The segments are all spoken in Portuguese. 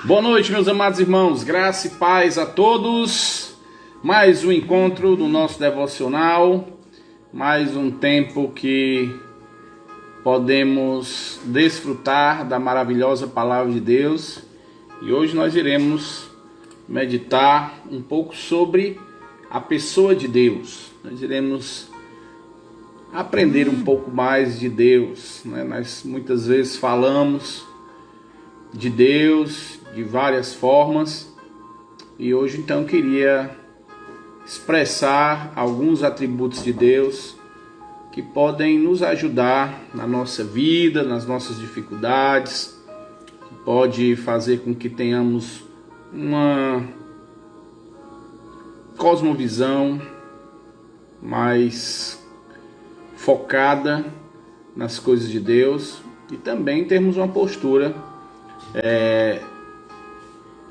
Boa noite, meus amados irmãos, graça e paz a todos. Mais um encontro do nosso devocional, mais um tempo que podemos desfrutar da maravilhosa palavra de Deus. E hoje nós iremos meditar um pouco sobre a pessoa de Deus. Nós iremos aprender um pouco mais de Deus, né? Nós muitas vezes falamos de Deus de várias formas, e hoje então queria expressar alguns atributos de Deus que podem nos ajudar na nossa vida, nas nossas dificuldades, que pode fazer com que tenhamos uma cosmovisão mais focada nas coisas de Deus e também termos uma postura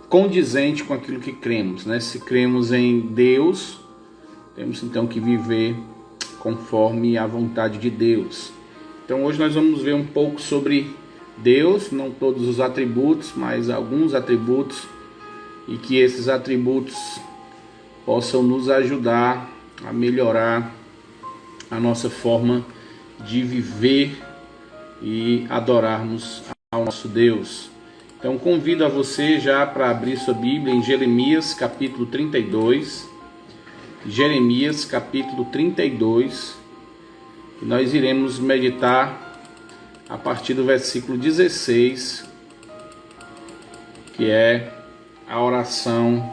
condizente com aquilo que cremos, né? Se cremos em Deus, temos então que viver conforme a vontade de Deus. Então hoje nós vamos ver um pouco sobre Deus, não todos os atributos, mas alguns atributos, e que esses atributos possam nos ajudar a melhorar a nossa forma de viver e adorarmos ao nosso Deus. Então convido a você já para abrir sua Bíblia em Jeremias capítulo 32. Jeremias capítulo 32, que nós iremos meditar a partir do versículo 16, que é a oração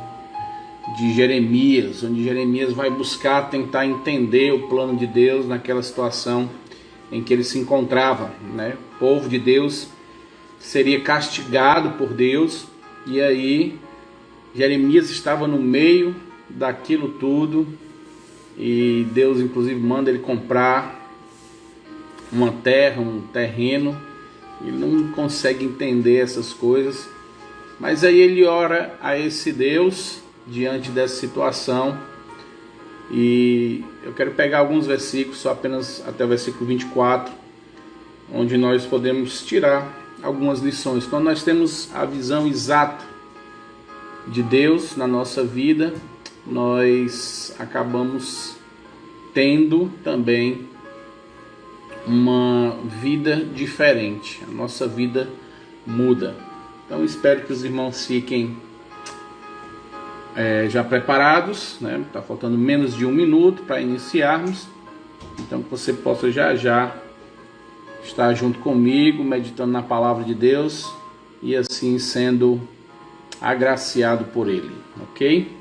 de Jeremias, onde Jeremias vai buscar tentar entender o plano de Deus naquela situação em que ele se encontrava, né? O povo de Deus seria castigado por Deus, e aí Jeremias estava no meio daquilo tudo, e Deus inclusive manda ele comprar uma terra, um terreno. Ele não consegue entender essas coisas, mas aí ele ora a esse Deus diante dessa situação, e eu quero pegar alguns versículos, só apenas até o versículo 24, onde nós podemos tirar algumas lições. Quando nós temos a visão exata de Deus na nossa vida, nós acabamos tendo também uma vida diferente, a nossa vida muda. Então espero que os irmãos fiquem já preparados, né? Está faltando menos de um minuto para iniciarmos, então que você possa já estar junto comigo, meditando na palavra de Deus e assim sendo agraciado por Ele, ok?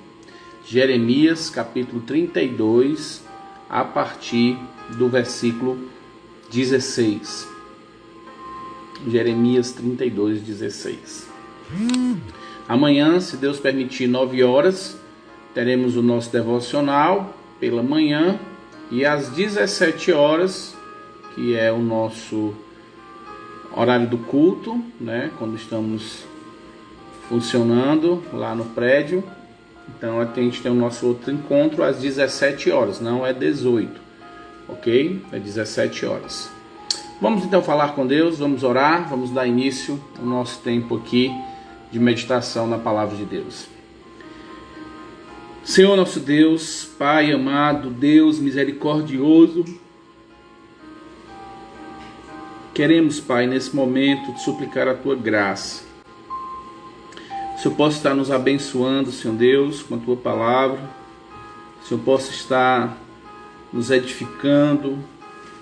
Jeremias capítulo 32, a partir do versículo 16. Jeremias 32, 16. Amanhã, se Deus permitir, 9 horas, teremos o nosso devocional pela manhã, e às 17 horas, que é o nosso horário do culto, né? Quando estamos funcionando lá no prédio. Então a gente tem o nosso outro encontro às 17 horas, não é 18, ok? É 17 horas. Vamos então falar com Deus, vamos orar, vamos dar início ao nosso tempo aqui de meditação na palavra de Deus. Senhor nosso Deus, Pai amado, Deus misericordioso, queremos, Pai, nesse momento te suplicar a Tua graça. O Senhor possa estar nos abençoando, Senhor Deus, com a Tua palavra. O Senhor possa estar nos edificando,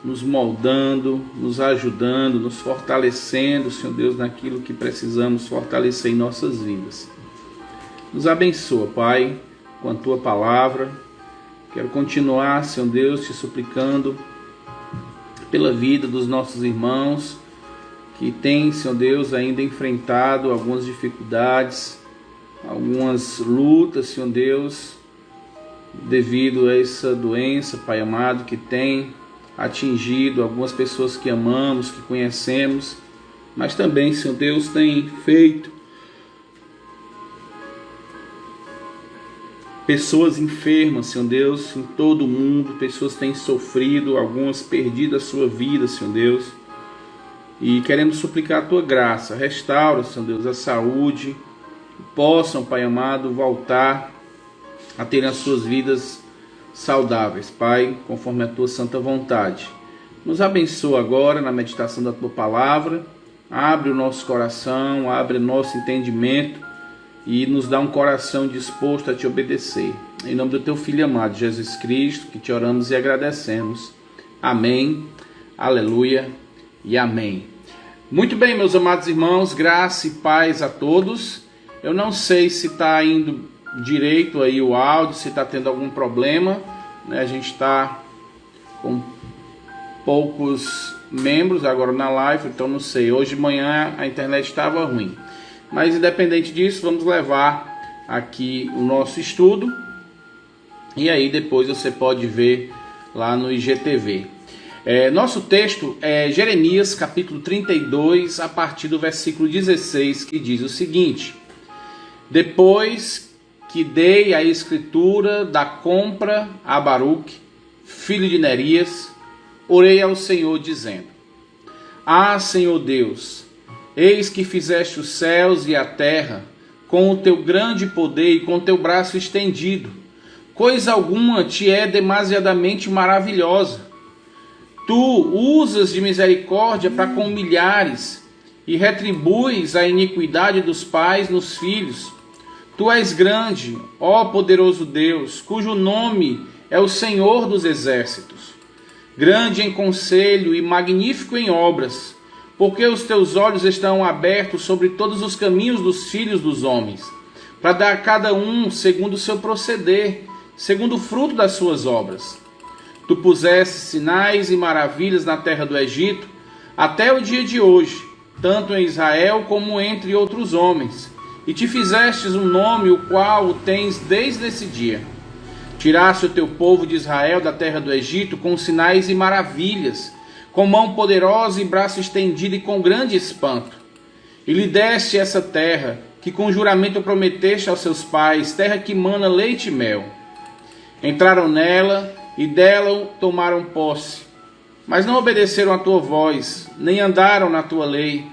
nos moldando, nos ajudando, nos fortalecendo, Senhor Deus, naquilo que precisamos fortalecer em nossas vidas. Nos abençoa, Pai, com a Tua palavra. Quero continuar, Senhor Deus, te suplicando pela vida dos nossos irmãos que têm, Senhor Deus, ainda enfrentado algumas dificuldades, algumas lutas, Senhor Deus, devido a essa doença, Pai amado, que tem atingido algumas pessoas que amamos, que conhecemos, mas também, Senhor Deus, tem feito pessoas enfermas, Senhor Deus, em todo o mundo. Pessoas têm sofrido, algumas perdido a sua vida, Senhor Deus. E queremos suplicar a Tua graça. Restaura, Senhor Deus, a saúde possam, Pai amado, voltar a terem as suas vidas saudáveis, Pai, conforme a Tua santa vontade. Nos abençoa agora na meditação da Tua palavra, abre o nosso coração, abre o nosso entendimento e nos dá um coração disposto a Te obedecer. Em nome do Teu Filho amado, Jesus Cristo, que Te oramos e agradecemos. Amém, aleluia e amém. Muito bem, meus amados irmãos, graça e paz a todos. Eu não sei se está indo direito aí o áudio, se está tendo algum problema, né? A gente está com poucos membros agora na live, então não sei. Hoje de manhã a internet estava ruim. Mas independente disso, vamos levar aqui o nosso estudo. E aí depois você pode ver lá no IGTV. Nosso texto é Jeremias capítulo 32, a partir do versículo 16, que diz o seguinte: Depois que dei a escritura da compra a Baruque, filho de Nerias, orei ao Senhor dizendo: Ah, Senhor Deus, eis que fizeste os céus e a terra com o teu grande poder e com o teu braço estendido. Coisa alguma te é demasiadamente maravilhosa. Tu usas de misericórdia para com milhares e retribuis a iniquidade dos pais nos filhos. Tu és grande, ó poderoso Deus, cujo nome é o Senhor dos exércitos. Grande em conselho e magnífico em obras, porque os teus olhos estão abertos sobre todos os caminhos dos filhos dos homens, para dar a cada um segundo o seu proceder, segundo o fruto das suas obras. Tu puseste sinais e maravilhas na terra do Egito, até o dia de hoje, tanto em Israel como entre outros homens, e te fizestes um nome, o qual o tens desde esse dia. Tiraste o teu povo de Israel da terra do Egito com sinais e maravilhas, com mão poderosa e braço estendido e com grande espanto. E lhe deste essa terra, que com juramento prometeste aos seus pais, terra que mana leite e mel. Entraram nela e dela tomaram posse, mas não obedeceram à tua voz, nem andaram na tua lei.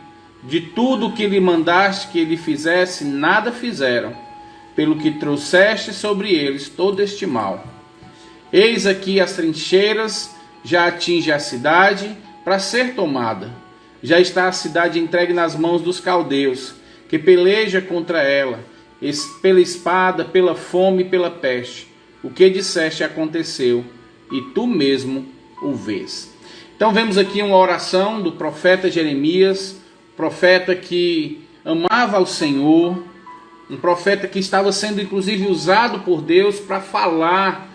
De tudo o que lhe mandaste que ele fizesse, nada fizeram, pelo que trouxeste sobre eles todo este mal. Eis aqui as trincheiras, já atinge a cidade para ser tomada. Já está a cidade entregue nas mãos dos caldeus, que peleja contra ela, pela espada, pela fome e pela peste. O que disseste aconteceu, e tu mesmo o vês. Então vemos aqui uma oração do profeta Jeremias, profeta que amava ao Senhor, um profeta que estava sendo inclusive usado por Deus para falar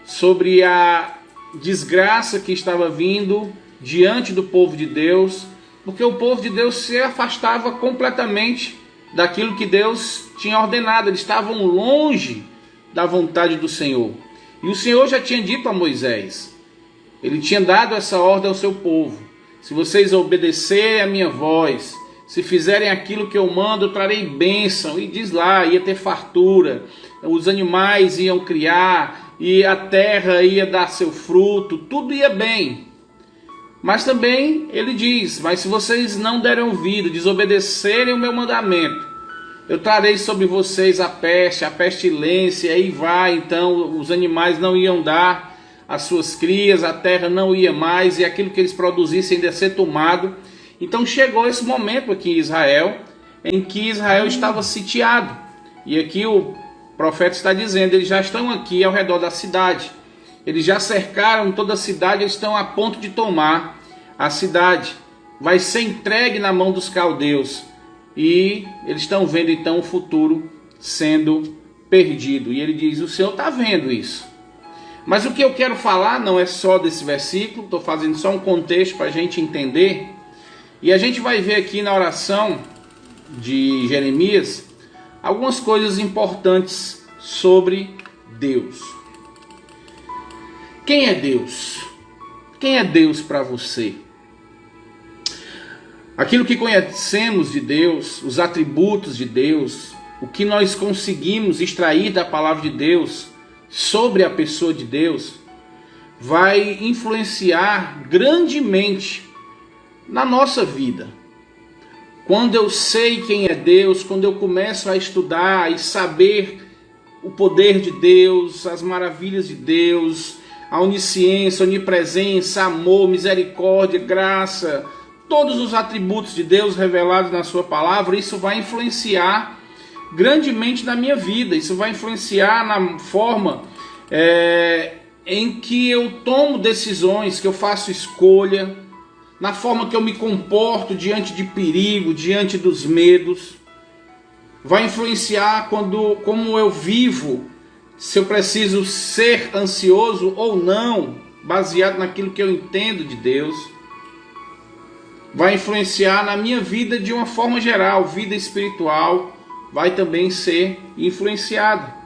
sobre a desgraça que estava vindo diante do povo de Deus, porque o povo de Deus se afastava completamente daquilo que Deus tinha ordenado. Eles estavam longe da vontade do Senhor. E o Senhor já tinha dito a Moisés, ele tinha dado essa ordem ao seu povo: se vocês obedecerem a minha voz, se fizerem aquilo que eu mando, eu trarei bênção. E diz lá, ia ter fartura, os animais iam criar, e a terra ia dar seu fruto, tudo ia bem. Mas também ele diz: mas se vocês não derem ouvido, desobedecerem o meu mandamento, eu trarei sobre vocês a peste, a pestilência, e aí vai. Então os animais não iam dar as suas crias, a terra não ia mais, e aquilo que eles produzissem ia ser tomado. Então chegou esse momento aqui em Israel, em que Israel estava sitiado. E aqui o profeta está dizendo, eles já estão aqui ao redor da cidade. Eles já cercaram toda a cidade, eles estão a ponto de tomar a cidade. Vai ser entregue na mão dos caldeus. E eles estão vendo então o futuro sendo perdido. E ele diz, o Senhor está vendo isso. Mas o que eu quero falar não é só desse versículo, estou fazendo só um contexto para a gente entender. E a gente vai ver aqui na oração de Jeremias algumas coisas importantes sobre Deus. Quem é Deus? Quem é Deus para você? Aquilo que conhecemos de Deus, os atributos de Deus, o que nós conseguimos extrair da palavra de Deus sobre a pessoa de Deus, vai influenciar grandemente na nossa vida. Quando eu sei quem é Deus, quando eu começo a estudar e saber o poder de Deus, as maravilhas de Deus, a onisciência, onipresença, amor, misericórdia, graça, todos os atributos de Deus revelados na sua palavra, isso vai influenciar grandemente na minha vida. Isso vai influenciar na forma em que eu tomo decisões, que eu faço escolha, na forma que eu me comporto diante de perigo, diante dos medos. Vai influenciar como eu vivo, se eu preciso ser ansioso ou não, baseado naquilo que eu entendo de Deus. Vai influenciar na minha vida de uma forma geral, vida espiritual vai também ser influenciada.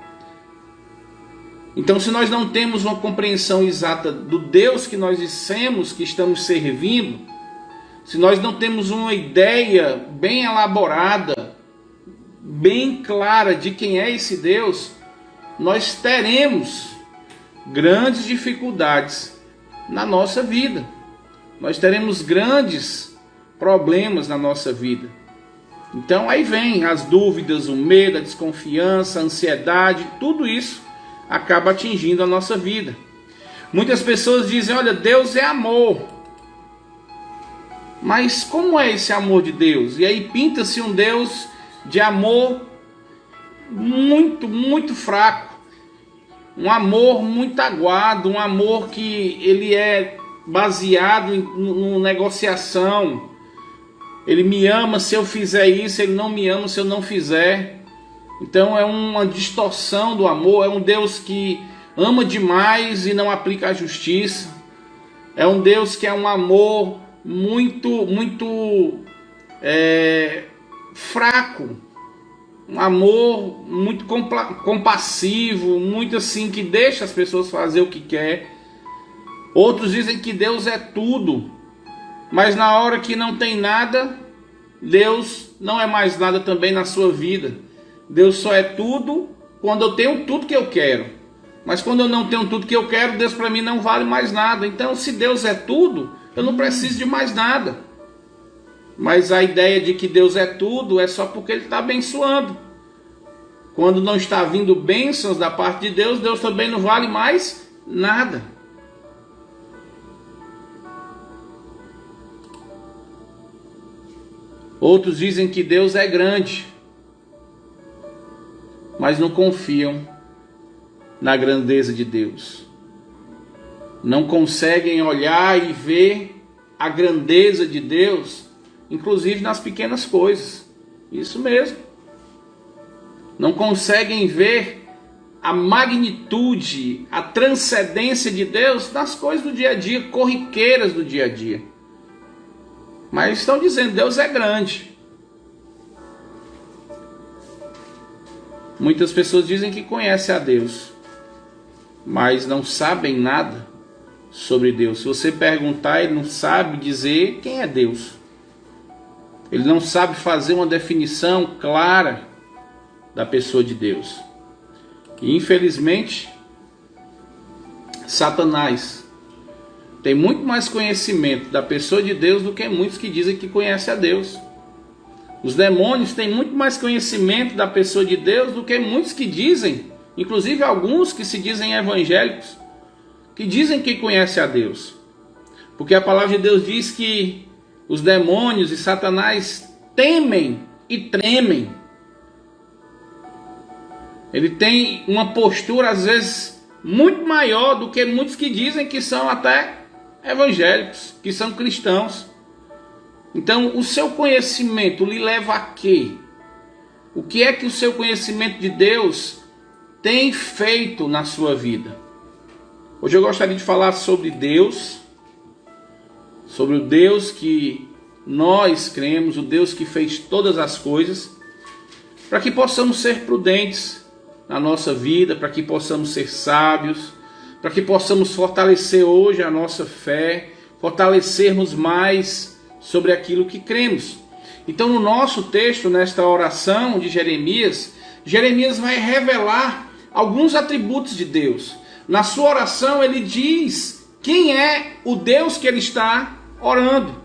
Então, se nós não temos uma compreensão exata do Deus que nós dissemos que estamos servindo, se nós não temos uma ideia bem elaborada, bem clara de quem é esse Deus, nós teremos grandes dificuldades na nossa vida. Nós teremos grandes problemas na nossa vida. Então aí vem as dúvidas, o medo, a desconfiança, a ansiedade, tudo isso acaba atingindo a nossa vida. Muitas pessoas dizem, olha, Deus é amor. Mas como é esse amor de Deus? E aí pinta-se um Deus de amor muito, muito fraco. Um amor muito aguado, um amor que ele é baseado em negociação. Ele me ama se eu fizer isso, ele não me ama se eu não fizer. Então é uma distorção do amor, é um Deus que ama demais e não aplica a justiça. É um Deus que é um amor muito fraco. Um amor muito compassivo, muito assim, que deixa as pessoas fazer o que quer. Outros dizem que Deus é tudo, mas na hora que não tem nada, Deus não é mais nada também na sua vida. Deus só é tudo quando eu tenho tudo que eu quero. Mas quando eu não tenho tudo que eu quero, Deus para mim não vale mais nada. Então, se Deus é tudo, eu não preciso de mais nada. Mas a ideia de que Deus é tudo é só porque Ele está abençoando. Quando não está vindo bênçãos da parte de Deus, Deus também não vale mais nada. Outros dizem que Deus é grande, mas não confiam na grandeza de Deus. Não conseguem olhar e ver a grandeza de Deus, inclusive nas pequenas coisas. Isso mesmo. Não conseguem ver a magnitude, a transcendência de Deus nas coisas do dia a dia, corriqueiras do dia a dia. Mas estão dizendo, Deus é grande. Muitas pessoas dizem que conhecem a Deus, mas não sabem nada sobre Deus. Se você perguntar, ele não sabe dizer quem é Deus. Ele não sabe fazer uma definição clara da pessoa de Deus. E infelizmente, Satanás tem muito mais conhecimento da pessoa de Deus do que muitos que dizem que conhecem a Deus. Os demônios têm muito mais conhecimento da pessoa de Deus do que muitos que dizem, inclusive alguns que se dizem evangélicos, que dizem que conhecem a Deus. Porque a palavra de Deus diz que os demônios e Satanás temem e tremem. Ele tem uma postura às vezes muito maior do que muitos que dizem que são até evangélicos, que são cristãos. Então, o seu conhecimento lhe leva a quê? O que é que o seu conhecimento de Deus tem feito na sua vida? Hoje eu gostaria de falar sobre Deus, sobre o Deus que nós cremos, o Deus que fez todas as coisas, para que possamos ser prudentes na nossa vida, para que possamos ser sábios, para que possamos fortalecer hoje a nossa fé, fortalecermos mais sobre aquilo que cremos. Então, no nosso texto, nesta oração de Jeremias, Jeremias vai revelar alguns atributos de Deus. Na sua oração, ele diz quem é o Deus que ele está orando.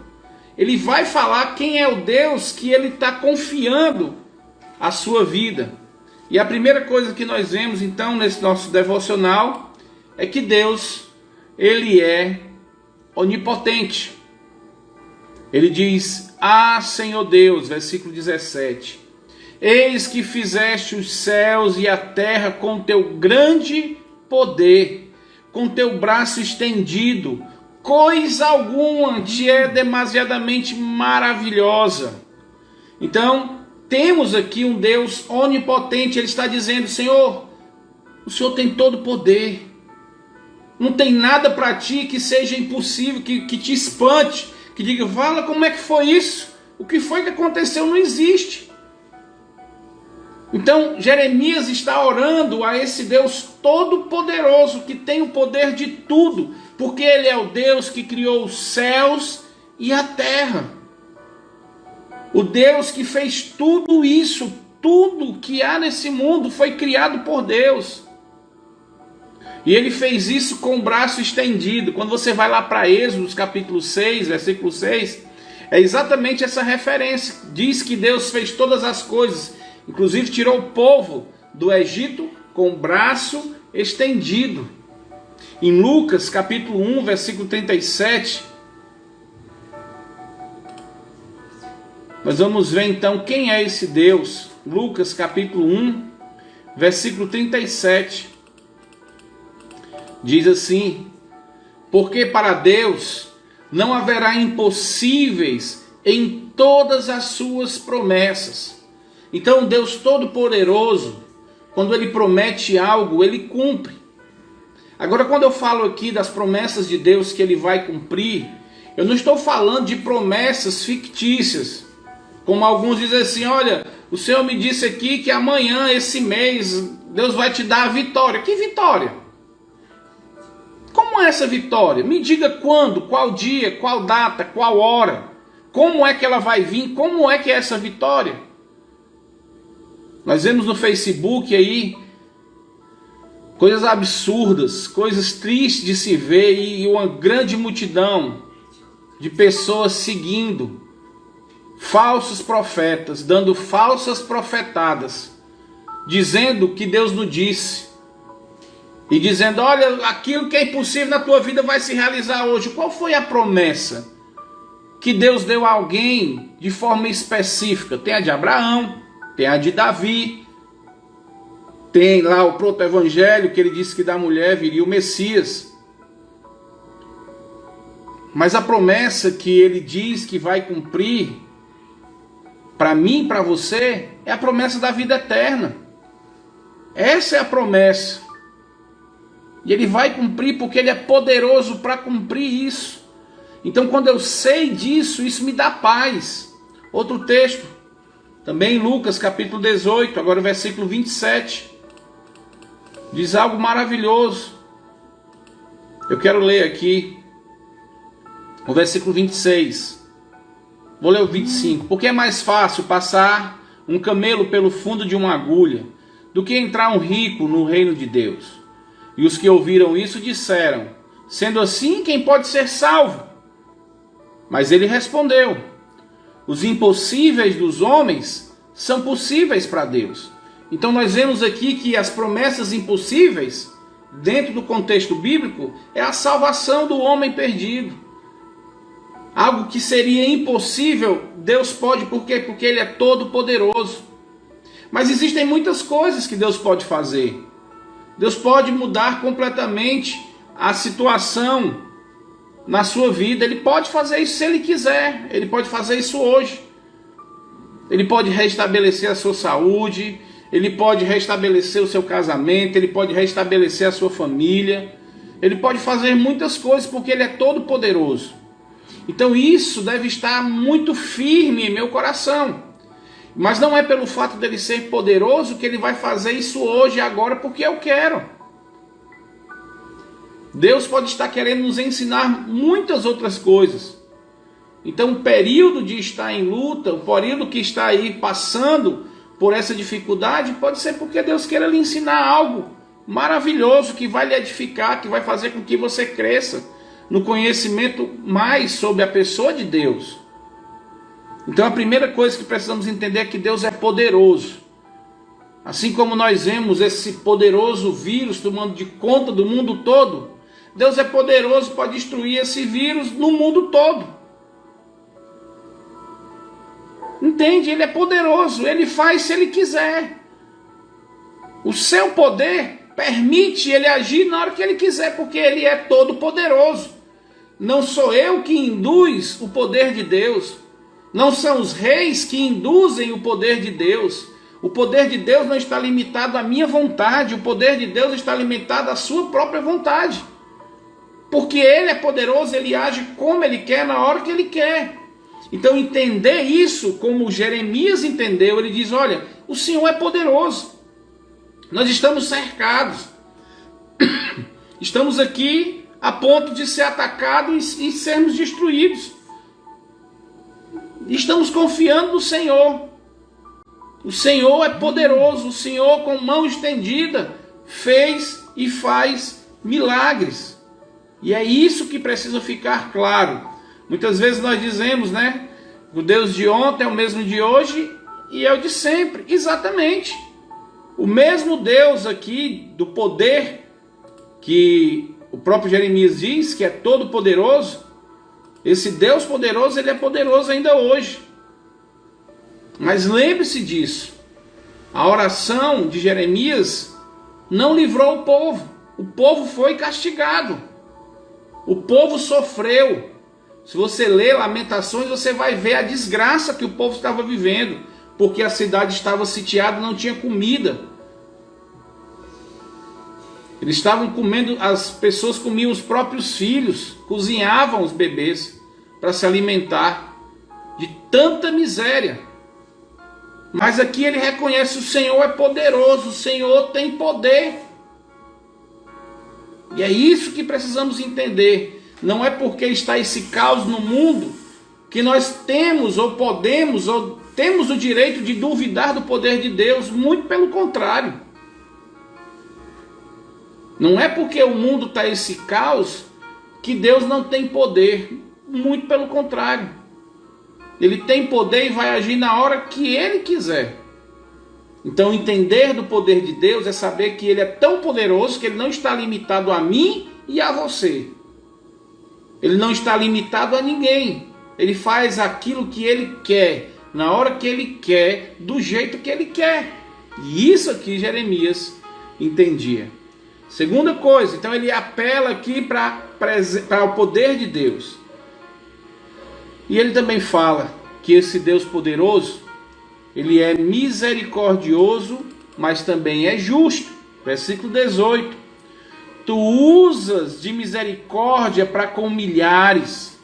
ele vai falar quem é o Deus que ele está confiando a sua vida. E a primeira coisa que nós vemos então nesse nosso devocional é que Deus, ele é onipotente. Ele diz: Ah, Senhor Deus, versículo 17, eis que fizeste os céus e a terra com teu grande poder, com teu braço estendido, coisa alguma te é demasiadamente maravilhosa. Então, temos aqui um Deus onipotente. Ele está dizendo: Senhor, o Senhor tem todo o poder. Não tem nada para ti que seja impossível, que te espante, que diga: fala, como é que foi isso? O que foi que aconteceu? Não existe. Então, Jeremias está orando a esse Deus todo-poderoso, que tem o poder de tudo, porque Ele é o Deus que criou os céus e a terra. O Deus que fez tudo isso, tudo que há nesse mundo foi criado por Deus. E Ele fez isso com o braço estendido. Quando você vai lá para Êxodo, capítulo 6, versículo 6, é exatamente essa referência. Diz que Deus fez todas as coisas, inclusive tirou o povo do Egito com o braço estendido. Em Lucas, capítulo 1, versículo 37, nós vamos ver então quem é esse Deus. Lucas, capítulo 1, versículo 37, diz assim: porque para Deus não haverá impossíveis em todas as suas promessas. Então, Deus Todo-Poderoso, quando Ele promete algo, Ele cumpre. Agora, quando eu falo aqui das promessas de Deus que Ele vai cumprir, eu não estou falando de promessas fictícias, como alguns dizem assim: olha, o Senhor me disse aqui que amanhã, esse mês, Deus vai te dar a vitória. Que vitória? Como é essa vitória? Me diga quando, qual dia, qual data, qual hora. Como é que ela vai vir? Como é que é essa vitória? Nós vemos no Facebook aí coisas absurdas, coisas tristes de se ver, e uma grande multidão de pessoas seguindo falsos profetas, dando falsas profetadas, dizendo que Deus não disse, e dizendo: olha, aquilo que é impossível na tua vida vai se realizar hoje. Qual foi a promessa que Deus deu a alguém de forma específica? Tem a de Abraão, tem a de Davi, tem lá o proto-evangelho, que ele disse que da mulher viria o Messias. Mas a promessa que ele diz que vai cumprir, para mim e para você, é a promessa da vida eterna. Essa é a promessa. E Ele vai cumprir porque Ele é poderoso para cumprir isso. Então, quando eu sei disso, isso me dá paz. Outro texto, também em Lucas capítulo 18, agora o versículo 27, diz algo maravilhoso. Eu quero ler aqui o versículo 26. Vou ler o 25. Porque é mais fácil passar um camelo pelo fundo de uma agulha do que entrar um rico no reino de Deus. E os que ouviram isso disseram: sendo assim, quem pode ser salvo? Mas ele respondeu: os impossíveis dos homens são possíveis para Deus. Então nós vemos aqui que as promessas impossíveis, dentro do contexto bíblico, é a salvação do homem perdido. Algo que seria impossível, Deus pode. Por quê? Porque Ele é todo poderoso. Mas existem muitas coisas que Deus pode fazer. Deus pode mudar completamente a situação na sua vida. Ele pode fazer isso se Ele quiser. Ele pode fazer isso hoje. Ele pode restabelecer a sua saúde. Ele pode restabelecer o seu casamento. Ele pode restabelecer a sua família. Ele pode fazer muitas coisas porque Ele é todo poderoso. Então isso deve estar muito firme em meu coração. Mas não é pelo fato dele ser poderoso que ele vai fazer isso hoje e agora porque eu quero. Deus pode estar querendo nos ensinar muitas outras coisas. Então o período de estar em luta, o período que está aí passando por essa dificuldade, pode ser porque Deus queira lhe ensinar algo maravilhoso que vai lhe edificar, que vai fazer com que você cresça no conhecimento mais sobre a pessoa de Deus. Então a primeira coisa que precisamos entender é que Deus é poderoso. Assim como nós vemos esse poderoso vírus tomando de conta do mundo todo, Deus é poderoso para destruir esse vírus no mundo todo. Entende? Ele é poderoso, ele faz se ele quiser. O seu poder permite ele agir na hora que ele quiser, porque ele é todo poderoso. Não sou eu que induz o poder de Deus. Não são os reis que induzem o poder de Deus. O poder de Deus não está limitado à minha vontade. O poder de Deus está limitado à sua própria vontade. Porque ele é poderoso, ele age como ele quer, na hora que ele quer. Então entender isso, como Jeremias entendeu, ele diz, olha, o Senhor é poderoso. Nós estamos cercados. Estamos aqui a ponto de ser atacados e sermos destruídos. Estamos confiando no Senhor. O Senhor é poderoso. O Senhor, com mão estendida, fez e faz milagres. E é isso que precisa ficar claro. Muitas vezes nós dizemos, né? O Deus de ontem é o mesmo de hoje e é o de sempre. Exatamente. O mesmo Deus aqui, do poder, que o próprio Jeremias diz que é todo poderoso, esse Deus poderoso, ele é poderoso ainda hoje. Mas lembre-se disso, a oração de Jeremias não livrou o povo foi castigado, o povo sofreu. Se você ler Lamentações, você vai ver a desgraça que o povo estava vivendo, porque a cidade estava sitiada, não tinha comida. Eles estavam comendo, as pessoas comiam os próprios filhos, cozinhavam os bebês para se alimentar, de tanta miséria. Mas aqui ele reconhece: o Senhor é poderoso, o Senhor tem poder. E é isso que precisamos entender. Não é porque está esse caos no mundo que nós temos ou podemos ou temos o direito de duvidar do poder de Deus. Muito pelo contrário. Não é porque o mundo está esse caos que Deus não tem poder. Muito pelo contrário. Ele tem poder e vai agir na hora que Ele quiser. Então entender do poder de Deus é saber que Ele é tão poderoso que Ele não está limitado a mim e a você. Ele não está limitado a ninguém. Ele faz aquilo que Ele quer, na hora que Ele quer, do jeito que Ele quer. E isso aqui Jeremias entendia. Segunda coisa, então ele apela aqui para o poder de Deus. E ele também fala que esse Deus poderoso, ele é misericordioso, mas também é justo. Versículo 18. Tu usas de misericórdia para com milhares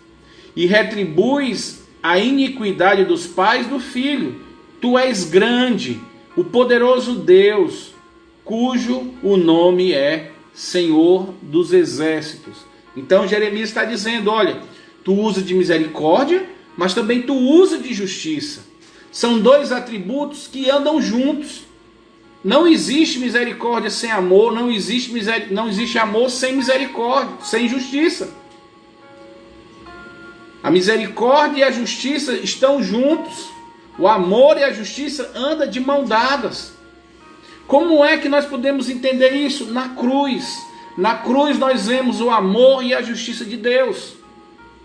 e retribuis a iniquidade dos pais do filho. Tu és grande, o poderoso Deus, cujo o nome é Senhor dos Exércitos. Então Jeremias está dizendo, olha, tu usa de misericórdia, mas também tu usa de justiça. São dois atributos que andam juntos. Não existe misericórdia sem amor, não existe amor sem misericórdia, sem justiça. A misericórdia e a justiça estão juntos. O amor e a justiça andam de mão dadas. Como é que nós podemos entender isso? Na cruz. Na cruz nós vemos o amor e a justiça de Deus.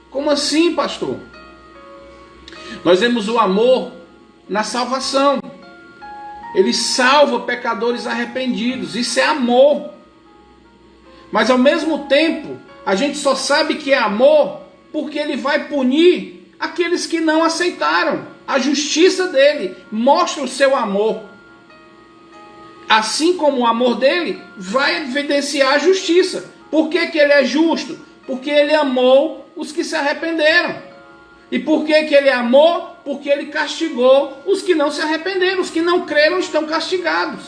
Como assim, pastor? Nós vemos o amor na salvação. Ele salva pecadores arrependidos. Isso é amor. Mas ao mesmo tempo, a gente só sabe que é amor porque ele vai punir aqueles que não aceitaram. A justiça dele mostra o seu amor. Assim como o amor dele vai evidenciar a justiça. Por que que ele é justo? Porque ele amou os que se arrependeram. E por que que ele amou? Porque ele castigou os que não se arrependeram. Os que não creram estão castigados.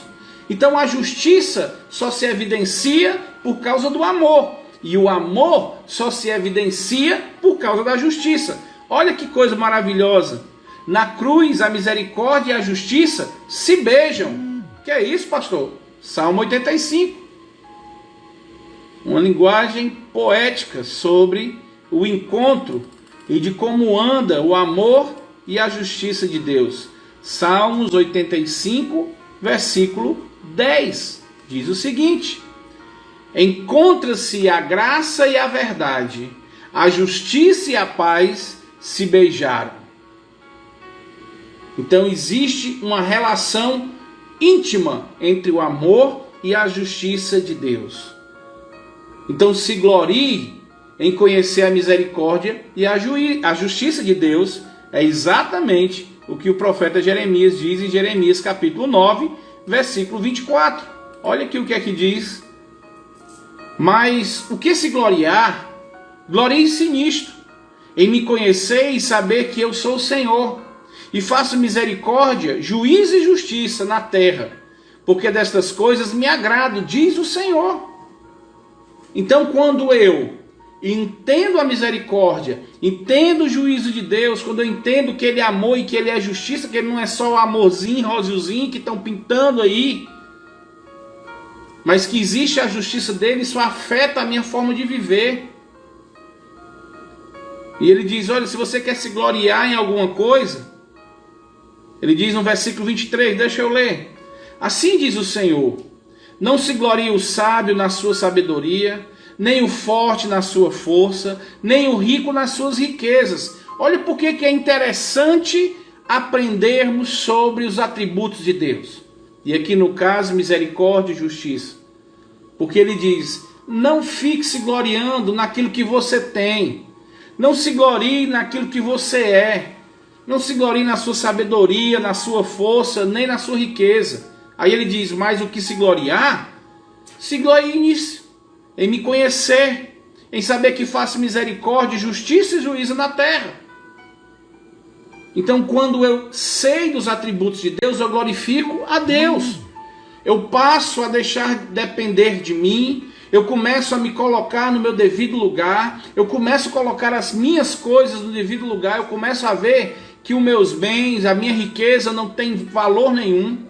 Então a justiça só se evidencia por causa do amor. E o amor só se evidencia por causa da justiça. Olha que coisa maravilhosa. Na cruz a misericórdia e a justiça se beijam. Que é isso, pastor? Salmo 85. Uma linguagem poética sobre o encontro e de como anda o amor e a justiça de Deus. Salmos 85, versículo 10, diz o seguinte: encontra-se a graça e a verdade, a justiça e a paz se beijaram. Então existe uma relação íntima entre o amor e a justiça de Deus. Então se glorie em conhecer a misericórdia e a justiça de Deus. É exatamente o que o profeta Jeremias diz em Jeremias capítulo 9, versículo 24. Olha aqui o que é que diz. Mas o que se gloriar, glorie-se nisto, em me conhecer e saber que eu sou o Senhor, e faço misericórdia, juízo e justiça na terra, porque destas coisas me agrado, diz o Senhor. Então, quando eu entendo a misericórdia, entendo o juízo de Deus, quando eu entendo que Ele é amor e que Ele é justiça, que Ele não é só o amorzinho, rosiozinho que estão pintando aí, mas que existe a justiça dele, isso afeta a minha forma de viver. E ele diz, olha, se você quer se gloriar em alguma coisa, ele diz no versículo 23, deixa eu ler. Assim diz o Senhor, não se glorie o sábio na sua sabedoria, nem o forte na sua força, nem o rico nas suas riquezas. Olha por que é interessante aprendermos sobre os atributos de Deus. E aqui no caso, misericórdia e justiça. Porque ele diz, não fique se gloriando naquilo que você tem. Não se glorie naquilo que você é. Não se glorie na sua sabedoria, na sua força, nem na sua riqueza. Aí ele diz, mas o que se gloriar, se glorie nisso, em me conhecer, em saber que faço misericórdia, justiça e juízo na terra. Então, quando eu sei dos atributos de Deus, eu glorifico a Deus. Eu passo a deixar depender de mim, eu começo a me colocar no meu devido lugar, eu começo a colocar as minhas coisas no devido lugar, eu começo a ver que os meus bens, a minha riqueza não tem valor nenhum.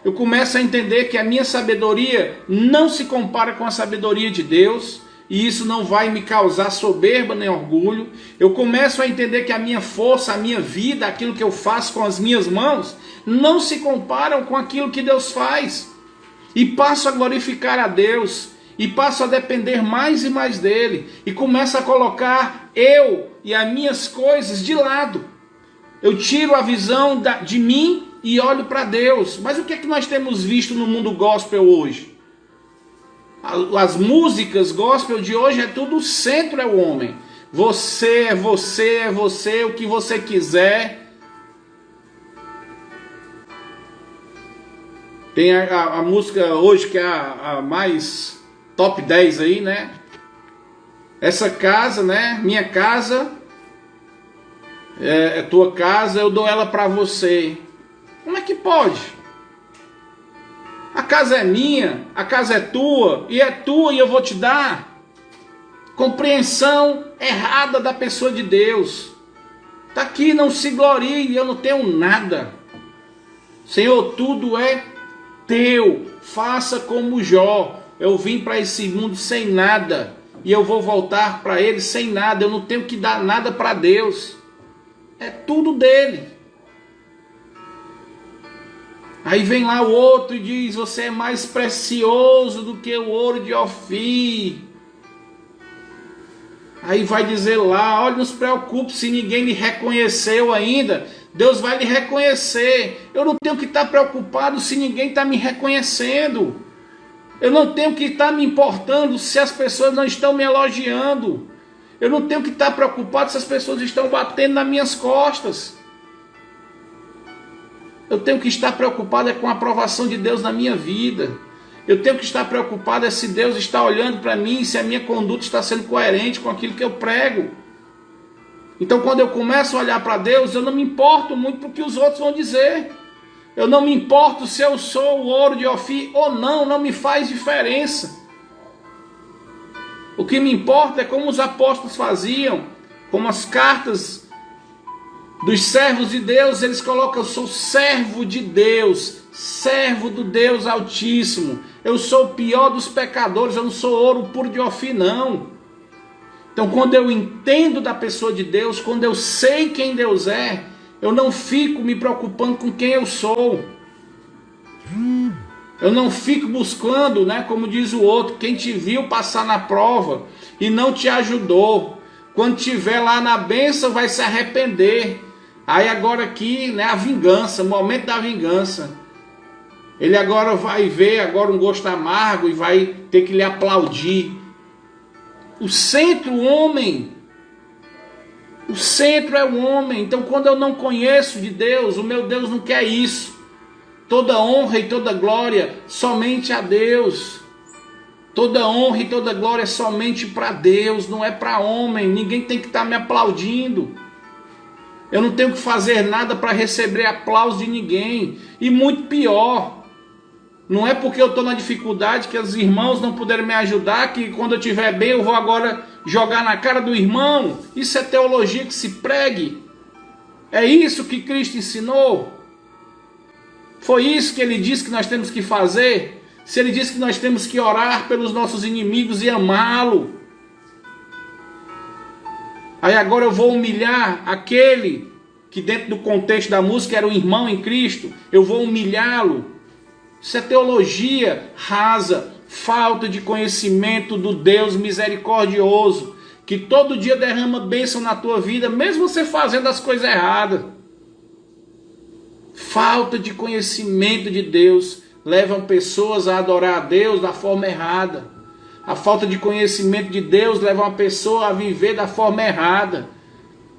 Eu começo a entender que a minha sabedoria não se compara com a sabedoria de Deus, e isso não vai me causar soberba nem orgulho. Eu começo a entender que a minha força, a minha vida, aquilo que eu faço com as minhas mãos, não se comparam com aquilo que Deus faz. E passo a glorificar a Deus, e passo a depender mais e mais dele, e começo a colocar eu e as minhas coisas de lado. Eu tiro a visão de mim e olho para Deus. Mas o que é que nós temos visto no mundo gospel hoje? As músicas gospel de hoje é tudo, o centro é o homem. Você é você, é você, o que você quiser. Tem a música hoje que é a mais top 10 aí, né? Essa casa, né? Minha casa é tua casa, eu dou ela para você. Como é que pode? A casa é minha, a casa é tua e eu vou te dar. Compreensão errada da pessoa de Deus. Está aqui, não se glorie, eu não tenho nada. Senhor, tudo é teu. Faça como Jó. Eu vim para esse mundo sem nada e eu vou voltar para ele sem nada. Eu não tenho que dar nada para Deus. É tudo dele. Aí vem lá o outro e diz, você é mais precioso do que o ouro de Ofir. Aí vai dizer lá, olha, não se preocupe se ninguém lhe reconheceu ainda. Deus vai lhe reconhecer. Eu não tenho que estar preocupado se ninguém está me reconhecendo. Eu não tenho que estar me importando se as pessoas não estão me elogiando. Eu não tenho que estar preocupado se as pessoas estão batendo nas minhas costas. Eu tenho que estar preocupado com a aprovação de Deus na minha vida. Eu tenho que estar preocupado se Deus está olhando para mim, se a minha conduta está sendo coerente com aquilo que eu prego. Então, quando eu começo a olhar para Deus, eu não me importo muito com o que os outros vão dizer. Eu não me importo se eu sou o ouro de Ofir ou não, não me faz diferença. O que me importa é como os apóstolos faziam, como as cartas dos servos de Deus, eles colocam, eu sou servo de Deus, servo do Deus Altíssimo. Eu sou o pior dos pecadores, eu não sou ouro puro de Ofir, não. Então, quando eu entendo da pessoa de Deus, quando eu sei quem Deus é, Eu não fico me preocupando com quem eu sou. Eu não fico buscando, né, como diz o outro, quem te viu passar na prova e não te ajudou. Quando estiver lá na bênção vai se arrepender. Aí agora aqui, né, a vingança, o momento da vingança. Ele agora vai ver agora um gosto amargo e vai ter que lhe aplaudir. O centro, o homem. O centro é o homem. Então quando eu não conheço de Deus, o meu Deus não quer isso. Toda honra e toda glória somente a Deus. Toda honra e toda glória somente para Deus, não é para homem. Ninguém tem que estar me aplaudindo. Eu não tenho que fazer nada para receber aplauso de ninguém. E muito pior, não é porque eu estou na dificuldade que os irmãos não puderam me ajudar, que quando eu estiver bem eu vou agora jogar na cara do irmão. Isso é teologia que se pregue. É isso que Cristo ensinou. Foi isso que ele disse que nós temos que fazer? Se ele disse que nós temos que orar pelos nossos inimigos e amá-lo, aí agora eu vou humilhar aquele que dentro do contexto da música era o irmão em Cristo, eu vou humilhá-lo. Isso é teologia rasa, falta de conhecimento do Deus misericordioso, que todo dia derrama bênção na tua vida, mesmo você fazendo as coisas erradas. Falta de conhecimento de Deus levam pessoas a adorar a Deus da forma errada. A falta de conhecimento de Deus leva uma pessoa a viver da forma errada.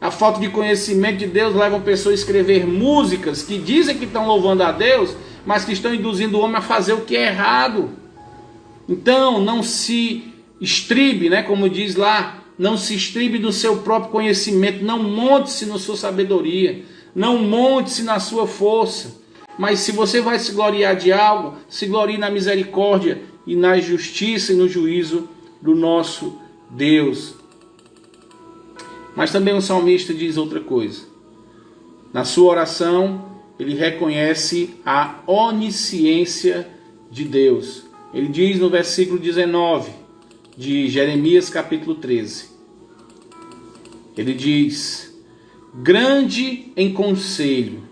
A falta de conhecimento de Deus leva uma pessoa a escrever músicas que dizem que estão louvando a Deus, mas que estão induzindo o homem a fazer o que é errado. Então não se estribe, né, como diz lá, não se estribe do seu próprio conhecimento, não monte-se na sua sabedoria. Não monte-se na sua força, mas se você vai se gloriar de algo, se glorie na misericórdia e na justiça e no juízo do nosso Deus. Mas também o salmista diz outra coisa. Na sua oração, ele reconhece a onisciência de Deus. Ele diz no versículo 19 de Jeremias capítulo 13. Ele diz: grande em conselho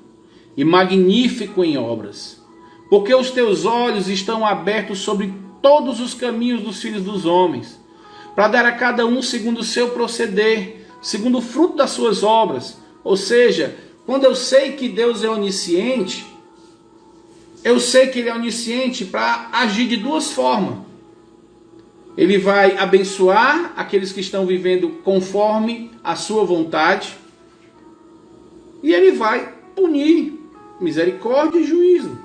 e magnífico em obras, porque os teus olhos estão abertos sobre todos os caminhos dos filhos dos homens, para dar a cada um segundo o seu proceder, segundo o fruto das suas obras. Ou seja, quando eu sei que Deus é onisciente, eu sei que Ele é onisciente para agir de duas formas. Ele vai abençoar aqueles que estão vivendo conforme a sua vontade, e Ele vai punir, misericórdia e juízo,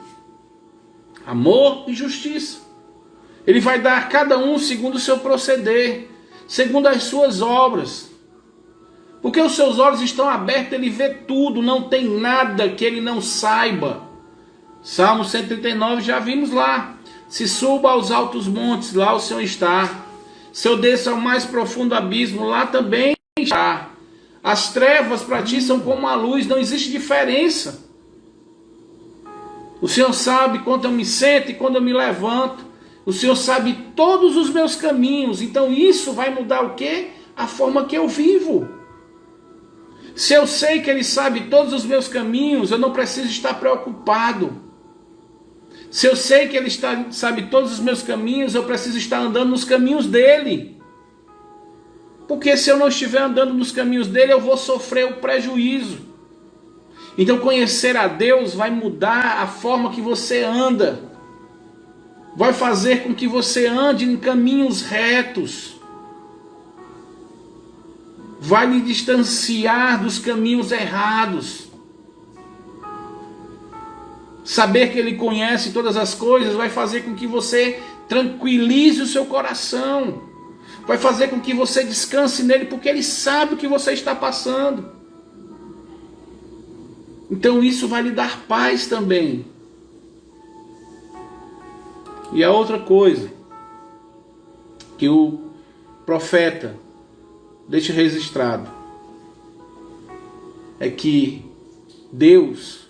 amor e justiça. Ele vai dar a cada um segundo o seu proceder, segundo as suas obras. Porque os seus olhos estão abertos, Ele vê tudo, não tem nada que Ele não saiba. Salmo 139 já vimos lá. Se suba aos altos montes, lá o Senhor está. Se eu desça ao mais profundo abismo, lá também está. As trevas para ti são como a luz, não existe diferença. O Senhor sabe quando eu me sento e quando eu me levanto. O Senhor sabe todos os meus caminhos. Então isso vai mudar o quê? A forma que eu vivo. Se eu sei que Ele sabe todos os meus caminhos, eu não preciso estar preocupado. Se eu sei que Ele sabe todos os meus caminhos, eu preciso estar andando nos caminhos dEle. Porque se eu não estiver andando nos caminhos dEle, eu vou sofrer o prejuízo. Então conhecer a Deus vai mudar a forma que você anda. Vai fazer com que você ande em caminhos retos. Vai lhe distanciar dos caminhos errados. Saber que Ele conhece todas as coisas vai fazer com que você tranquilize o seu coração. Vai fazer com que você descanse nele, porque Ele sabe o que você está passando. Então isso vai lhe dar paz também. E a outra coisa que o profeta deixa registrado é que Deus,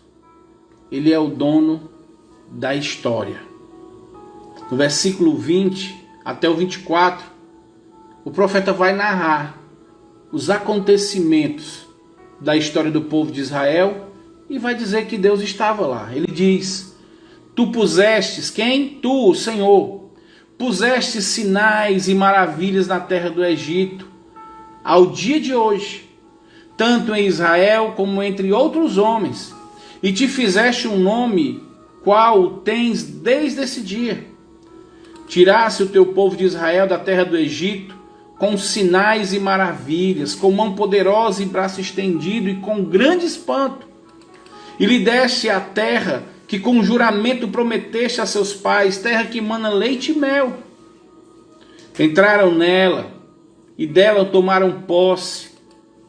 Ele é o dono da história. No versículo 20 até o 24, o profeta vai narrar os acontecimentos da história do povo de Israel e vai dizer que Deus estava lá. Ele diz: tu pusestes, quem? Tu, o Senhor, puseste sinais e maravilhas na terra do Egito, ao dia de hoje, tanto em Israel como entre outros homens, e te fizeste um nome, qual tens desde esse dia. Tiraste o teu povo de Israel da terra do Egito, com sinais e maravilhas, com mão poderosa e braço estendido, e com grande espanto. E lhe deste a terra que com juramento prometeste a seus pais, terra que mana leite e mel. Entraram nela, e dela tomaram posse,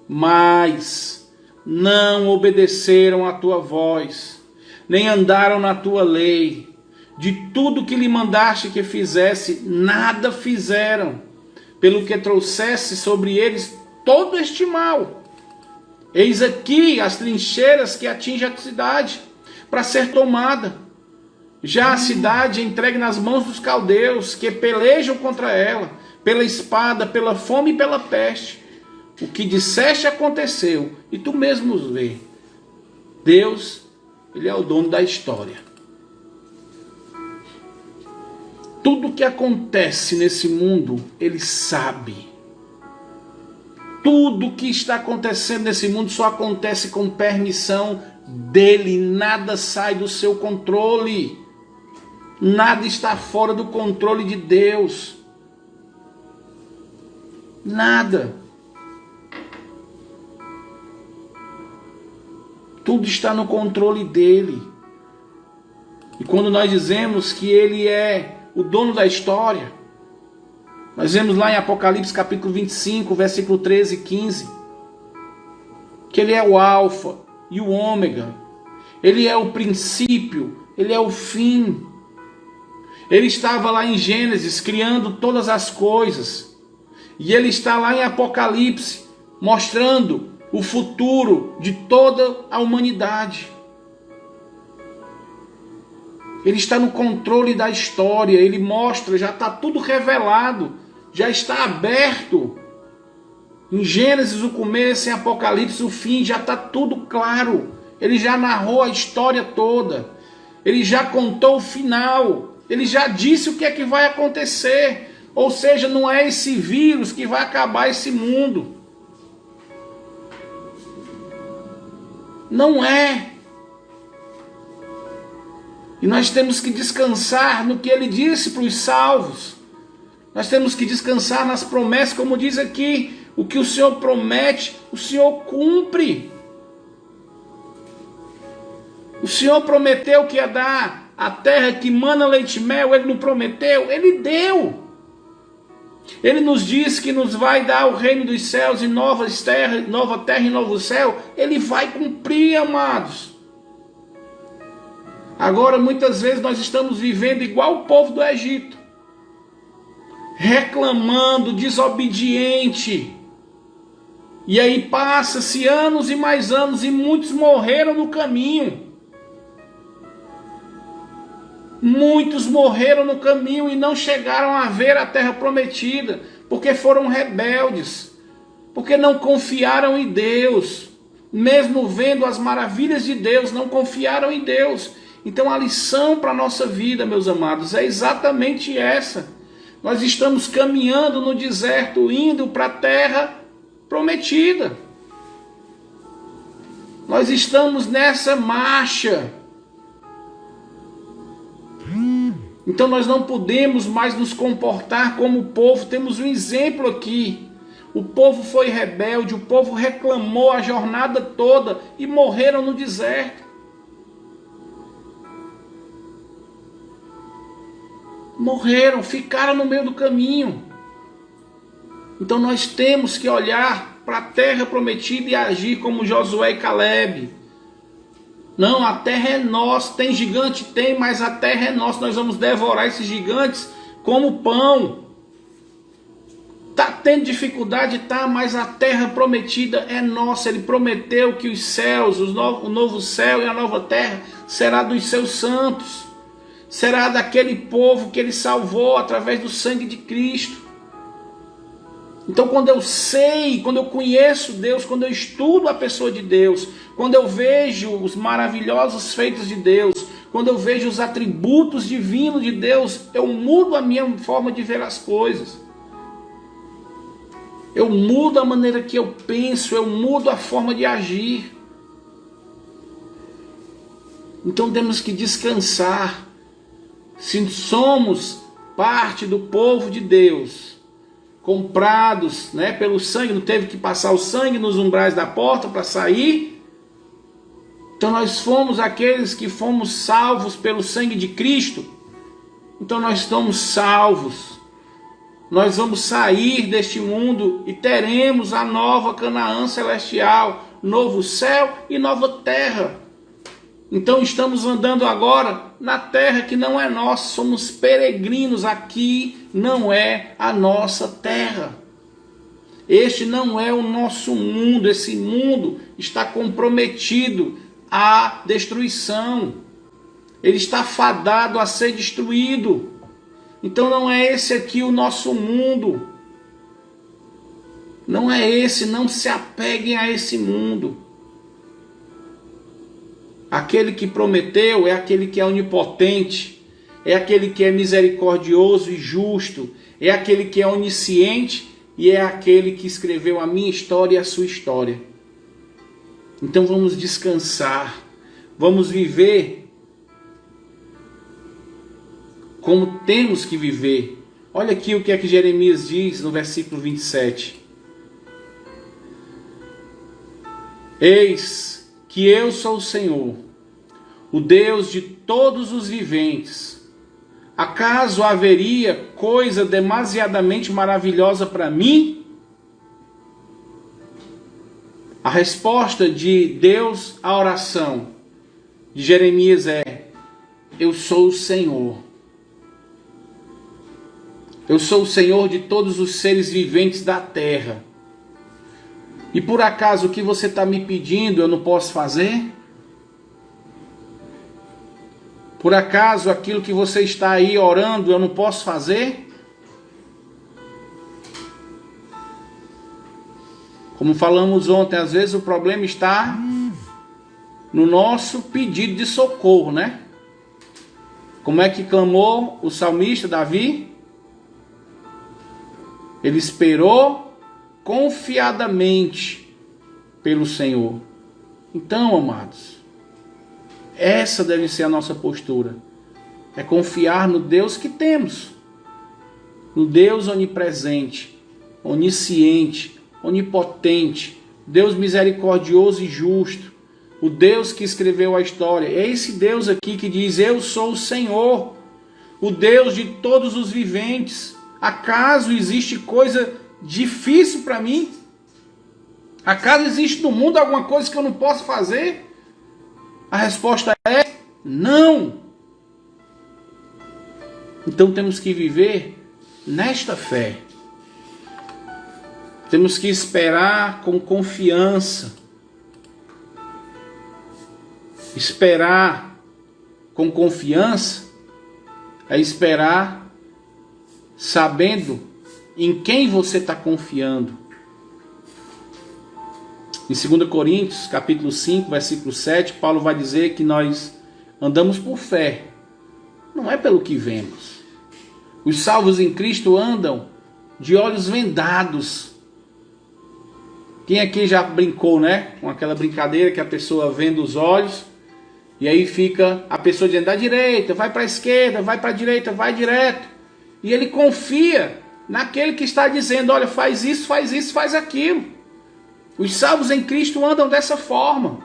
mas não obedeceram à tua voz, nem andaram na tua lei. De tudo que lhe mandaste que fizesse, nada fizeram, pelo que trouxesse sobre eles todo este mal. Eis aqui as trincheiras que atingem a cidade, para ser tomada. Já a cidade é entregue nas mãos dos caldeus, que pelejam contra ela, pela espada, pela fome e pela peste. O que disseste aconteceu, e tu mesmo vê. Deus, Ele é o dono da história. Tudo que acontece nesse mundo, Ele sabe. Tudo que está acontecendo nesse mundo só acontece com permissão dEle. Nada sai do seu controle. Nada está fora do controle de Deus. Nada. Tudo está no controle dEle. E quando nós dizemos que Ele é o dono da história, nós vemos lá em Apocalipse capítulo 25, versículo 13 e 15, que Ele é o alfa e o ômega. Ele é o princípio, Ele é o fim. Ele estava lá em Gênesis criando todas as coisas. E Ele está lá em Apocalipse mostrando o futuro de toda a humanidade. Ele está no controle da história. Ele mostra, já está tudo revelado, já está aberto. Em Gênesis o começo, em Apocalipse o fim, já está tudo claro. Ele já narrou a história toda. Ele já contou o final. Ele já disse o que é que vai acontecer. Ou seja, não é esse vírus que vai acabar esse mundo. Não é. E nós temos que descansar no que Ele disse para os salvos. Nós temos que descansar nas promessas, como diz aqui. O que o Senhor promete, o Senhor cumpre. O Senhor prometeu que ia dar a terra que mana leite e mel. Ele não prometeu, Ele deu. Ele nos diz que nos vai dar o reino dos céus e nova terra e novo céu. Ele vai cumprir, amados. Agora, muitas vezes nós estamos vivendo igual o povo do Egito, reclamando, desobediente. E aí passa-se anos e mais anos e muitos morreram no caminho. Muitos morreram no caminho e não chegaram a ver a terra prometida, porque foram rebeldes, porque não confiaram em Deus. Mesmo vendo as maravilhas de Deus, não confiaram em Deus. Então a lição para a nossa vida, meus amados, é exatamente essa. Nós estamos caminhando no deserto, indo para a terra prometida. Nós estamos nessa marcha. Então nós não podemos mais nos comportar como o povo. Temos um exemplo aqui. O povo foi rebelde, o povo reclamou a jornada toda e morreram no deserto. Morreram, ficaram no meio do caminho. Então nós temos que olhar para a terra prometida e agir como Josué e Calebe. Não, a terra é nossa. Tem gigante? Tem, mas a terra é nossa. Nós vamos devorar esses gigantes como pão. Está tendo dificuldade? Tá, mas a terra prometida é nossa. Ele prometeu que os céus, o novo céu e a nova terra será dos seus santos. Será daquele povo que Ele salvou através do sangue de Cristo. Então, quando eu sei, quando eu conheço Deus, quando eu estudo a pessoa de Deus, quando eu vejo os maravilhosos feitos de Deus, quando eu vejo os atributos divinos de Deus, eu mudo a minha forma de ver as coisas. Eu mudo a maneira que eu penso, eu mudo a forma de agir. Então temos que descansar. Se somos parte do povo de Deus, comprados, né, pelo sangue, não teve que passar o sangue nos umbrais da porta para sair. Então nós fomos aqueles que fomos salvos pelo sangue de Cristo. Então nós estamos salvos. Nós vamos sair deste mundo e teremos a nova Canaã celestial, novo céu e nova terra. Então estamos andando agora na terra que não é nossa, somos peregrinos, aqui não é a nossa terra. Este não é o nosso mundo, esse mundo está comprometido à destruição. Ele está fadado a ser destruído. Então não é esse aqui o nosso mundo. Não é esse, não se apeguem a esse mundo. Aquele que prometeu é aquele que é onipotente, é aquele que é misericordioso e justo, é aquele que é onisciente e é aquele que escreveu a minha história e a sua história. Então vamos descansar, vamos viver como temos que viver. Olha aqui o que é que Jeremias diz no versículo 27. Eis que eu sou o Senhor, o Deus de todos os viventes. Acaso haveria coisa demasiadamente maravilhosa para mim? A resposta de Deus à oração de Jeremias é: eu sou o Senhor. Eu sou o Senhor de todos os seres viventes da terra. E por acaso o que você está me pedindo eu não posso fazer? Por acaso aquilo que você está aí orando eu não posso fazer? Como falamos ontem, às vezes o problema está no nosso pedido de socorro, né? Como é que clamou o salmista Davi? Ele esperou confiadamente pelo Senhor. Então, amados, essa deve ser a nossa postura. É confiar no Deus que temos. No Deus onipresente, onisciente, onipotente, Deus misericordioso e justo. O Deus que escreveu a história. É esse Deus aqui que diz: eu sou o Senhor, o Deus de todos os viventes. Acaso existe coisa difícil para mim? Acaso existe no mundo alguma coisa que eu não posso fazer? A resposta é não. Então temos que viver nesta fé. Temos que esperar com confiança. Esperar com confiança é esperar sabendo em quem você está confiando. Em 2 Coríntios, capítulo 5, versículo 7, Paulo vai dizer que nós andamos por fé, não é pelo que vemos. Os salvos em Cristo andam de olhos vendados. Quem aqui já brincou, né? Com aquela brincadeira que a pessoa venda os olhos e aí fica a pessoa dizendo: da direita, vai para a esquerda, vai para a direita, vai direto. E ele confia naquele que está dizendo: olha, faz isso, faz aquilo. Os salvos em Cristo andam dessa forma.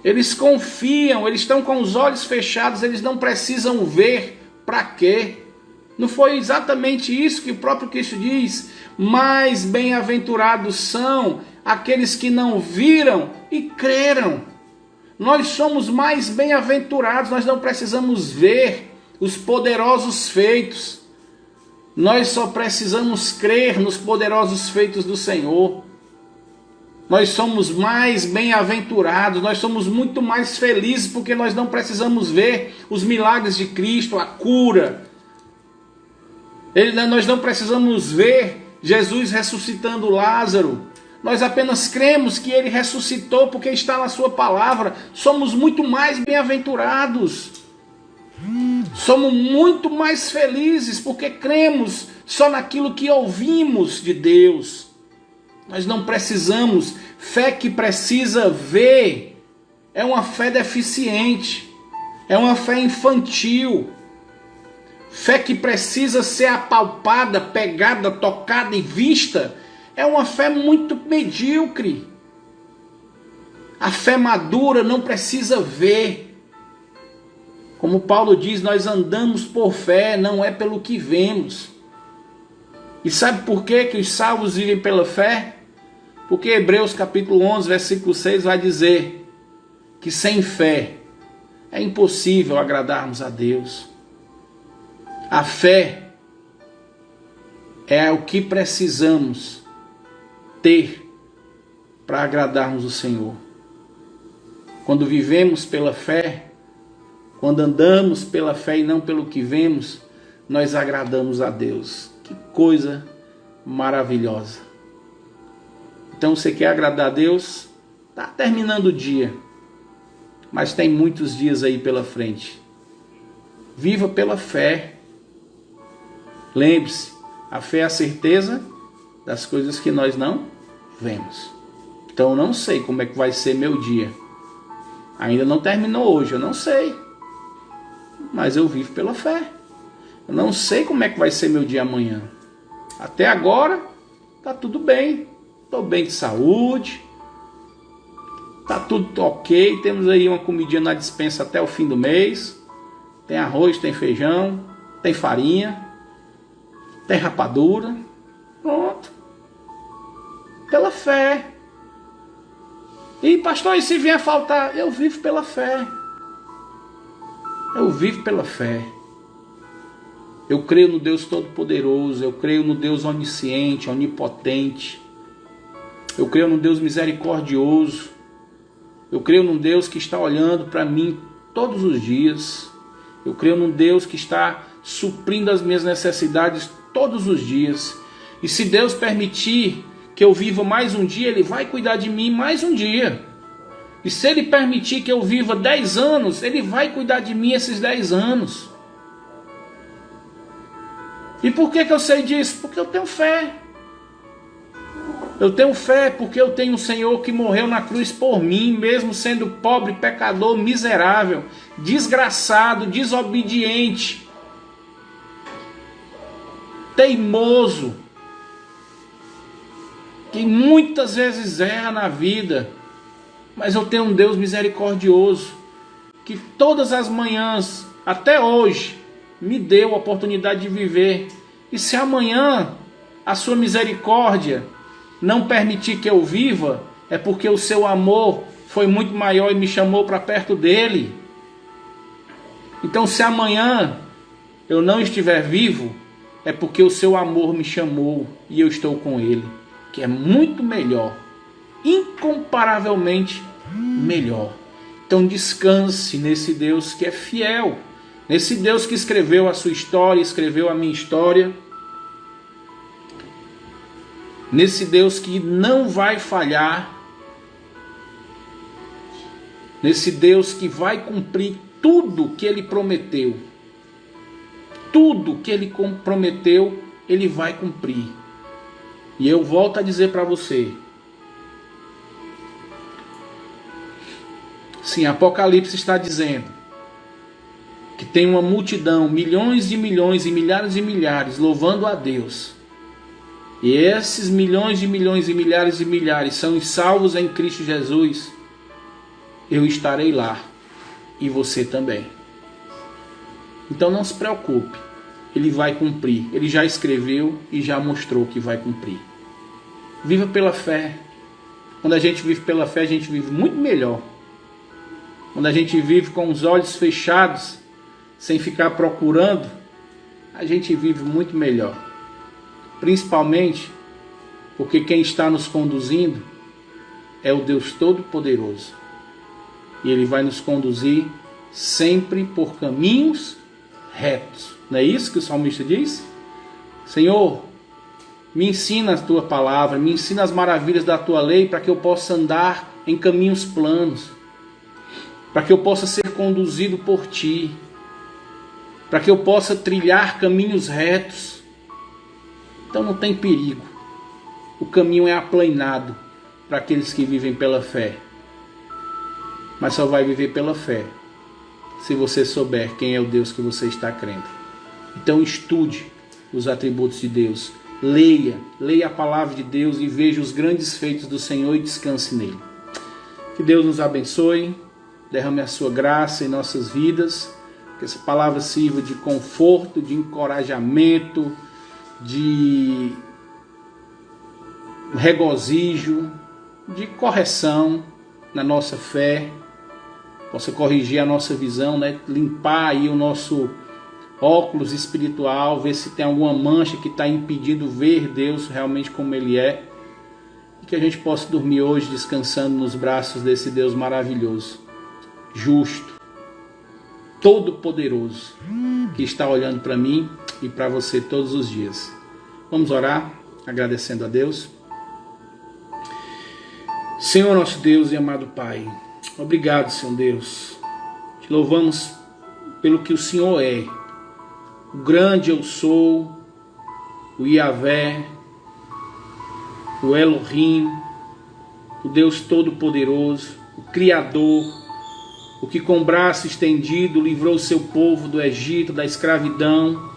Eles confiam, eles estão com os olhos fechados, eles não precisam ver. Para quê? Não foi exatamente isso que o próprio Cristo diz? Mais bem-aventurados são aqueles que não viram e creram. Nós somos mais bem-aventurados, nós não precisamos ver os poderosos feitos. Nós só precisamos crer nos poderosos feitos do Senhor. Nós somos mais bem-aventurados, nós somos muito mais felizes porque nós não precisamos ver os milagres de Cristo, a cura. Nós não precisamos ver Jesus ressuscitando Lázaro. Nós apenas cremos que ele ressuscitou porque está na sua palavra. Somos muito mais bem-aventurados. Somos muito mais felizes porque cremos só naquilo que ouvimos de Deus. Nós não precisamos. Fé que precisa ver é uma fé deficiente. É uma fé infantil. Fé que precisa ser apalpada, pegada, tocada e vista é uma fé muito medíocre. A fé madura não precisa ver. Como Paulo diz, nós andamos por fé, não é pelo que vemos. E sabe por que os salvos vivem pela fé? Porque Hebreus capítulo 11, versículo 6 vai dizer que sem fé é impossível agradarmos a Deus. A fé é o que precisamos ter para agradarmos o Senhor. Quando vivemos pela fé, quando andamos pela fé e não pelo que vemos, nós agradamos a Deus. Que coisa maravilhosa. Então você quer agradar a Deus? Está terminando o dia, mas tem muitos dias aí pela frente. Viva pela fé. Lembre-se, a fé é a certeza das coisas que nós não vemos. Então eu não sei como é que vai ser meu dia. Ainda não terminou hoje, eu não sei. Mas eu vivo pela fé. Eu não sei como é que vai ser meu dia amanhã. Até agora, tá tudo bem. Estou bem de saúde. Tá tudo ok. Temos aí uma comidinha na despensa até o fim do mês. Tem arroz, tem feijão, tem farinha, tem rapadura. Pronto. Pela fé. E pastor, e se vier faltar? Eu vivo pela fé. Eu vivo pela fé. Eu creio no Deus Todo-Poderoso. Eu creio no Deus onisciente, onipotente. Eu creio no Deus misericordioso. Eu creio num Deus que está olhando para mim todos os dias. Eu creio num Deus que está suprindo as minhas necessidades todos os dias. E se Deus permitir que eu viva mais um dia, Ele vai cuidar de mim mais um dia. E se Ele permitir que eu viva 10 anos, Ele vai cuidar de mim esses 10 anos. E por que eu sei disso? Porque eu tenho fé. Eu tenho fé porque eu tenho um Senhor que morreu na cruz por mim, mesmo sendo pobre, pecador, miserável, desgraçado, desobediente, teimoso, que muitas vezes erra na vida. Mas eu tenho um Deus misericordioso, que todas as manhãs, até hoje, me deu a oportunidade de viver. E se amanhã a sua misericórdia não permitir que eu viva, é porque o seu amor foi muito maior e me chamou para perto dele. Então se amanhã eu não estiver vivo, é porque o seu amor me chamou e eu estou com ele, que é muito melhor, incomparavelmente melhor. Então descanse nesse Deus que é fiel, nesse Deus que escreveu a sua história, escreveu a minha história, nesse Deus que não vai falhar, nesse Deus que vai cumprir tudo que Ele prometeu. Tudo que Ele prometeu, Ele vai cumprir. E eu volto a dizer para você, sim, Apocalipse está dizendo que tem uma multidão, milhões de milhões e milhares de milhares louvando a Deus. E esses milhões de milhões e milhares de milhares são os salvos em Cristo Jesus. Eu estarei lá e você também. Então não se preocupe, Ele vai cumprir. Ele já escreveu e já mostrou que vai cumprir. Viva pela fé. Quando a gente vive pela fé, a gente vive muito melhor. Quando a gente vive com os olhos fechados, sem ficar procurando, a gente vive muito melhor. Principalmente porque quem está nos conduzindo é o Deus Todo-Poderoso. E Ele vai nos conduzir sempre por caminhos retos. Não é isso que o salmista diz? Senhor, Me ensina a tua palavra, me ensina as maravilhas da tua lei para que eu possa andar em caminhos planos, para que eu possa ser conduzido por ti, para que eu possa trilhar caminhos retos. Então não tem perigo. O caminho é aplanado para aqueles que vivem pela fé. Mas só vai viver pela fé se você souber quem é o Deus que você está crendo. Então estude os atributos de Deus. Leia a palavra de Deus e veja os grandes feitos do Senhor e descanse nele. Que Deus nos abençoe, derrame a sua graça em nossas vidas, que essa palavra sirva de conforto, de encorajamento, de regozijo, de correção na nossa fé, possa corrigir a nossa visão, né? Limpar aí o nosso óculos espiritual, ver se tem alguma mancha que está impedindo ver Deus realmente como Ele é, e que a gente possa dormir hoje descansando nos braços desse Deus maravilhoso, justo, todo-poderoso, que está olhando para mim e para você todos os dias. Vamos orar, agradecendo a Deus. Senhor nosso Deus e amado Pai, obrigado, Senhor Deus, te louvamos pelo que o Senhor é. O grande eu sou, o Yahvé, o Elohim, o Deus Todo-Poderoso, o Criador, o que com braço estendido livrou o seu povo do Egito, da escravidão,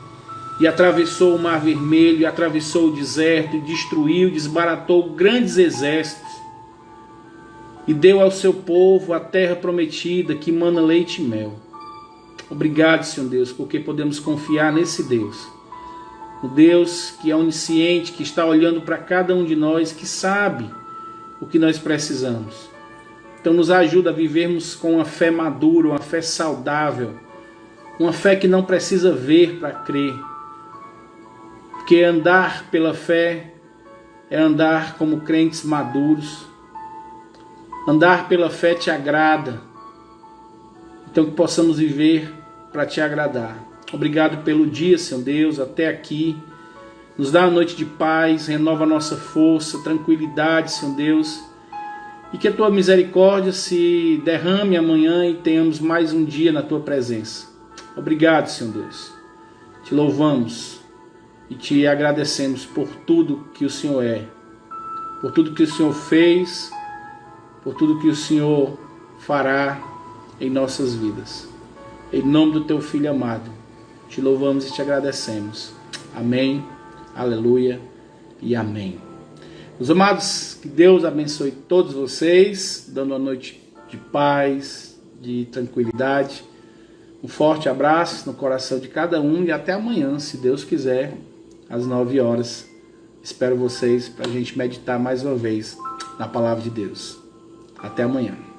e atravessou o Mar Vermelho, e atravessou o deserto, e destruiu, desbaratou grandes exércitos, e deu ao seu povo a terra prometida que mana leite e mel. Obrigado, Senhor Deus, porque podemos confiar nesse Deus. O Deus que é onisciente, que está olhando para cada um de nós, que sabe o que nós precisamos. Então nos ajuda a vivermos com uma fé madura, uma fé saudável, uma fé que não precisa ver para crer. Porque andar pela fé é andar como crentes maduros. Andar pela fé te agrada. Então que possamos viver para te agradar. Obrigado pelo dia, Senhor Deus, até aqui. Nos dá uma noite de paz, renova a nossa força, tranquilidade, Senhor Deus. E que a tua misericórdia se derrame amanhã e tenhamos mais um dia na tua presença. Obrigado, Senhor Deus. Te louvamos e te agradecemos por tudo que o Senhor é, por tudo que o Senhor fez, por tudo que o Senhor fará em nossas vidas. Em nome do teu Filho amado, te louvamos e te agradecemos. Amém, aleluia e amém. Meus amados, que Deus abençoe todos vocês, dando uma noite de paz, de tranquilidade. Um forte abraço no coração de cada um e até amanhã, se Deus quiser, às 9 horas. Espero vocês para a gente meditar mais uma vez na palavra de Deus. Até amanhã.